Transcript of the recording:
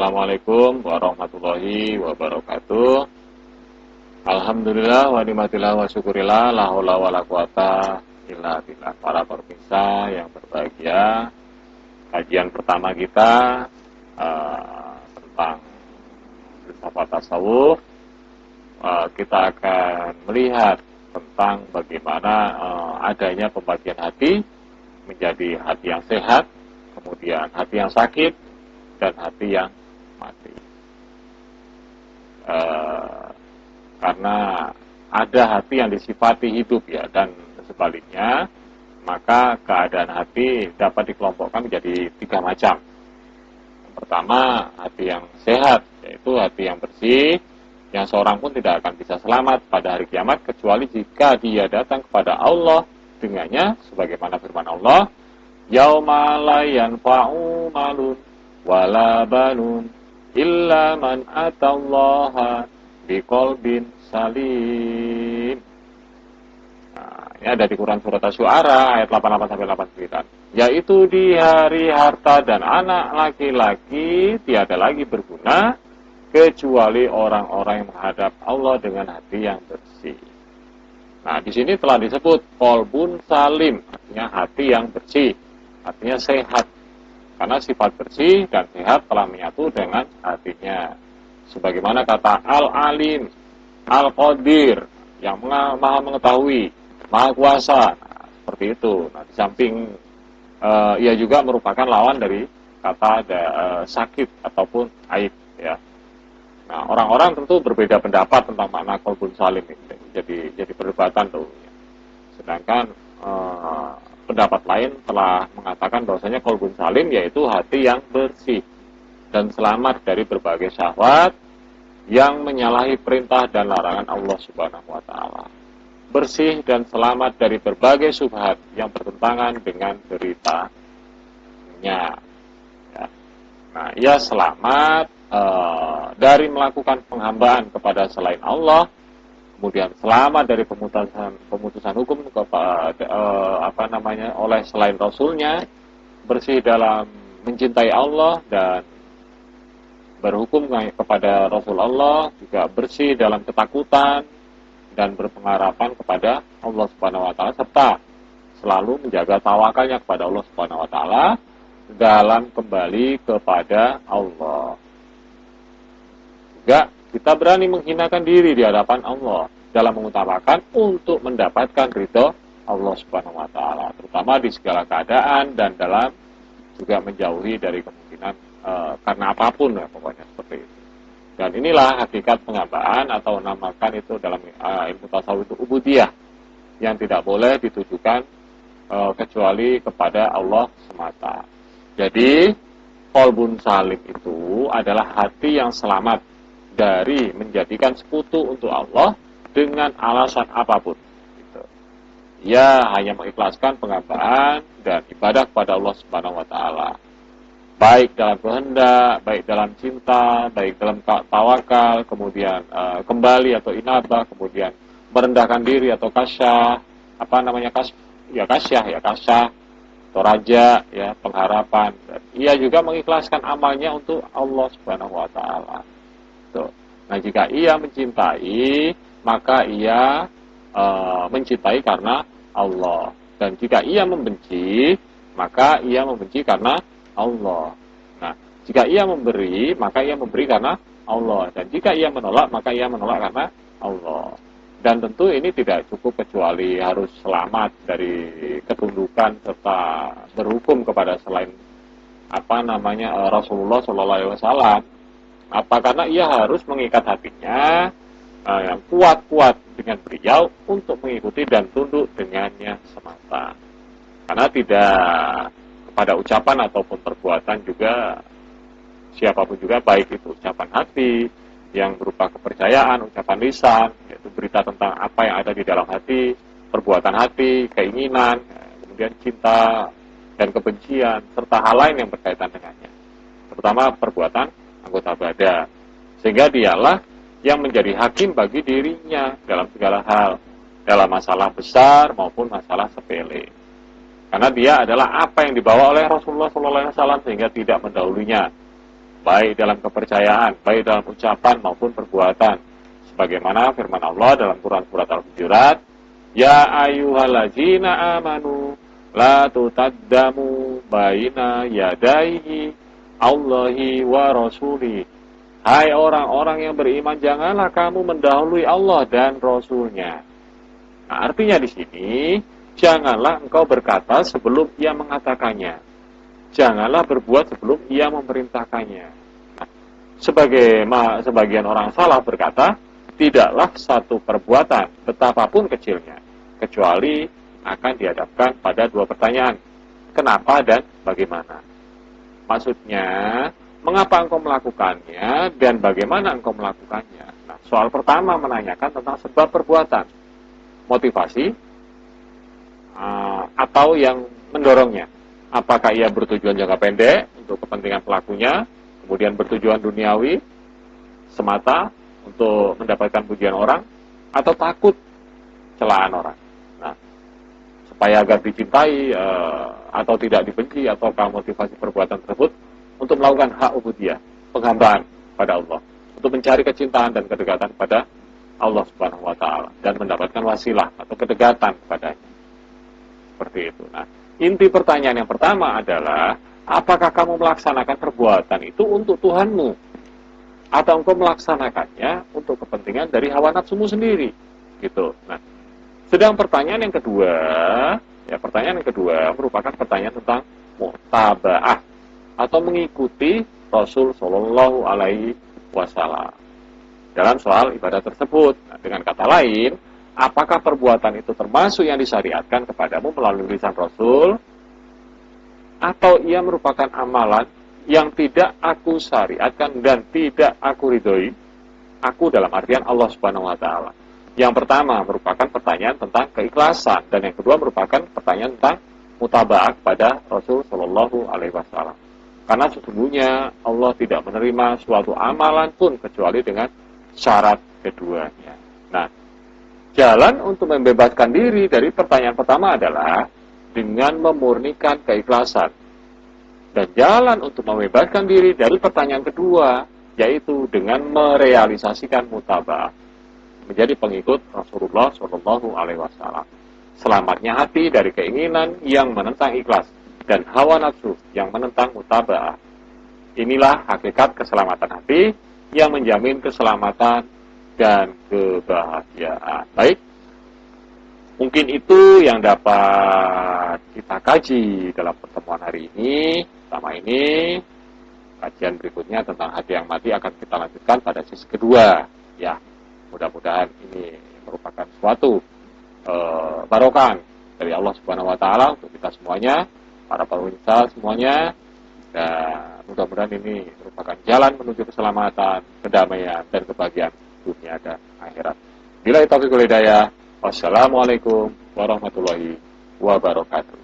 Assalamualaikum warahmatullahi wabarakatuh. Alhamdulillah wa ni'matillah wa syukurillah la haula wala quwata illa billah. Para pemirsa yang berbahagia, kajian pertama kita tentang filsafat tasawuf. Kita akan melihat tentang bagaimana adanya pembagian hati menjadi hati yang sehat, kemudian hati yang sakit, dan hati yang mati. Karena ada hati yang disifati hidup ya, dan sebaliknya, maka keadaan hati dapat dikelompokkan menjadi 3 macam. Yang pertama, hati yang sehat, yaitu hati yang bersih, yang seorang pun tidak akan bisa selamat pada hari kiamat kecuali jika dia datang kepada Allah dengannya, sebagaimana firman Allah, yauma la yanfa'u malun wala banun illa man atallaha biqalbin salim. Nah, ini ada di Quran surat Asy-Syu'ara ayat 88 sampai 89. Yaitu di hari harta dan anak laki-laki tiada lagi berguna kecuali orang-orang yang menghadap Allah dengan hati yang bersih. Nah, di sini telah disebut qalbun salim, artinya hati yang bersih, artinya sehat. Karena sifat bersih dan sehat telah menyatu dengan hatinya. Sebagaimana kata Al-Alim, Al-Qadir, yang maha mengetahui, maha kuasa. Nah, seperti itu. Nah, di samping ia juga merupakan lawan dari kata sakit ataupun aib. Ya. Nah, orang-orang tentu berbeda pendapat tentang makna qalbun salim ini. Jadi perdebatan tuh. Sedangkan pendapat lain telah mengatakan bahwasanya qalbun salim yaitu hati yang bersih dan selamat dari berbagai syahwat yang menyalahi perintah dan larangan Allah Subhanahu wa taala. Bersih dan selamat dari berbagai syubhat yang bertentangan dengan beritanya. Ya. Nah, ia selamat dari melakukan penghambaan kepada selain Allah, kemudian selamat dari pemutusan hukum kepada oleh selain Rasulnya, bersih dalam mencintai Allah dan berhukum kepada Rasul Allah, juga bersih dalam ketakutan dan berpengharapan kepada Allah Subhanahu wa taala, serta selalu menjaga tawakalnya kepada Allah Subhanahu wa taala dalam kembali kepada Allah. Juga kita berani menghinakan diri di hadapan Allah dalam mengutamakan untuk mendapatkan ridho Allah Subhanahu wa taala, terutama di segala keadaan dan dalam juga menjauhi dari kemungkinan karena apapun ya, pokoknya seperti itu. Dan inilah hakikat penghambaan atau namakan itu dalam ilmu tasawuf itu ubudiyah, yang tidak boleh ditujukan kecuali kepada Allah semata. Jadi qalbun salim itu adalah hati yang selamat dari menjadikan sekutu untuk Allah dengan alasan apapun. Gitu. Ia hanya mengikhlaskan penghambaan dan ibadah kepada Allah Subhanahu wa taala. Baik dalam kehendak, baik dalam cinta, baik dalam tawakal, kemudian kembali atau inabah, kemudian merendahkan diri atau kasyah, kasyah atau raja, ya, pengharapan. Dan ia juga mengikhlaskan amalnya untuk Allah Subhanahu wa taala. Nah, jika ia mencintai, maka ia mencintai karena Allah. Dan jika ia membenci, maka ia membenci karena Allah. Nah, jika ia memberi, maka ia memberi karena Allah. Dan jika ia menolak, maka ia menolak karena Allah. Dan tentu ini tidak cukup kecuali harus selamat dari ketundukan serta berhukum kepada selain Rasulullah SAW. Karena ia harus mengikat hatinya yang kuat-kuat dengan beliau untuk mengikuti dan tunduk dengannya semata. Karena tidak pada ucapan ataupun perbuatan juga, siapapun juga, baik itu ucapan hati yang berupa kepercayaan, ucapan lisan, yaitu berita tentang apa yang ada di dalam hati, perbuatan hati, keinginan, kemudian cinta dan kebencian, serta hal lain yang berkaitan dengannya, terutama perbuatan anggota badan, sehingga dialah yang menjadi hakim bagi dirinya dalam segala hal, dalam masalah besar maupun masalah sepele. Karena dia adalah apa yang dibawa oleh Rasulullah SAW, sehingga tidak mendahulunya. baik dalam kepercayaan, baik dalam ucapan maupun perbuatan. Sebagaimana firman Allah dalam Quran surat Al-Hujurat, ya ayyuhallazina amanu la tutaddamu baina yadayhi Allahi wa rasuli. Hai orang-orang yang beriman, janganlah kamu mendahului Allah dan Rasulnya. Nah, artinya di sini, janganlah engkau berkata sebelum ia mengatakannya. Janganlah berbuat sebelum ia memerintahkannya. Nah, sebagian orang salah berkata, tidaklah satu perbuatan, betapapun kecilnya, kecuali akan dihadapkan pada dua pertanyaan. Kenapa dan bagaimana? Maksudnya, mengapa engkau melakukannya dan bagaimana engkau melakukannya? Nah, soal pertama menanyakan tentang sebab perbuatan, motivasi, atau yang mendorongnya. Apakah ia bertujuan jangka pendek untuk kepentingan pelakunya, kemudian bertujuan duniawi semata untuk mendapatkan pujian orang, atau takut celaan orang. Nah, supaya agar dicintai atau tidak dibenci, ataukah motivasi perbuatan tersebut untuk melakukan hak ubudiyah, penghambaan pada Allah, untuk mencari kecintaan dan kedekatan pada Allah Subhanahu wa taala dan mendapatkan wasilah atau kedekatan padanya. Seperti itu. Nah, inti pertanyaan yang pertama adalah, apakah kamu melaksanakan perbuatan itu untuk Tuhanmu atau engkau melaksanakannya untuk kepentingan dari hawa nafsumu sendiri? Gitu. Nah, sedang pertanyaan yang kedua merupakan pertanyaan tentang mutaba'ah atau mengikuti Rasul Shallallahu Alaihi Wasallam dalam soal ibadah tersebut. Nah, dengan kata lain, apakah perbuatan itu termasuk yang disyariatkan kepadamu melalui lisan Rasul, atau ia merupakan amalan yang tidak aku syariatkan dan tidak aku ridhoi? Aku dalam artian Allah Subhanahu Wa Taala. Yang pertama merupakan pertanyaan tentang keikhlasan, dan yang kedua merupakan pertanyaan tentang mutaba'ah pada Rasul Shallallahu Alaihi Wasallam. Karena sesungguhnya Allah tidak menerima suatu amalan pun kecuali dengan syarat keduanya. Nah, jalan untuk membebaskan diri dari pertanyaan pertama adalah dengan memurnikan keikhlasan. Dan jalan untuk membebaskan diri dari pertanyaan kedua, yaitu dengan merealisasikan mutaba'ah, menjadi pengikut Rasulullah Shallallahu Alaihi Wasallam. Selamatnya hati dari keinginan yang menentang ikhlas dan hawa nafsu yang menentang mutaba'ah. Inilah hakikat keselamatan hati yang menjamin keselamatan dan kebahagiaan. Baik, mungkin itu yang dapat kita kaji dalam pertemuan hari ini. Pertama ini, kajian berikutnya tentang hati yang mati akan kita lanjutkan pada sesi kedua. Ya, mudah-mudahan ini merupakan suatu barokah dari Allah Subhanahu Wa Taala untuk kita semuanya, para pemirsa semuanya, dan mudah-mudahan ini merupakan jalan menuju keselamatan, kedamaian, dan kebahagiaan dunia dan akhirat. Bila taufiq wal hidayah, wassalamualaikum warahmatullahi wabarakatuh.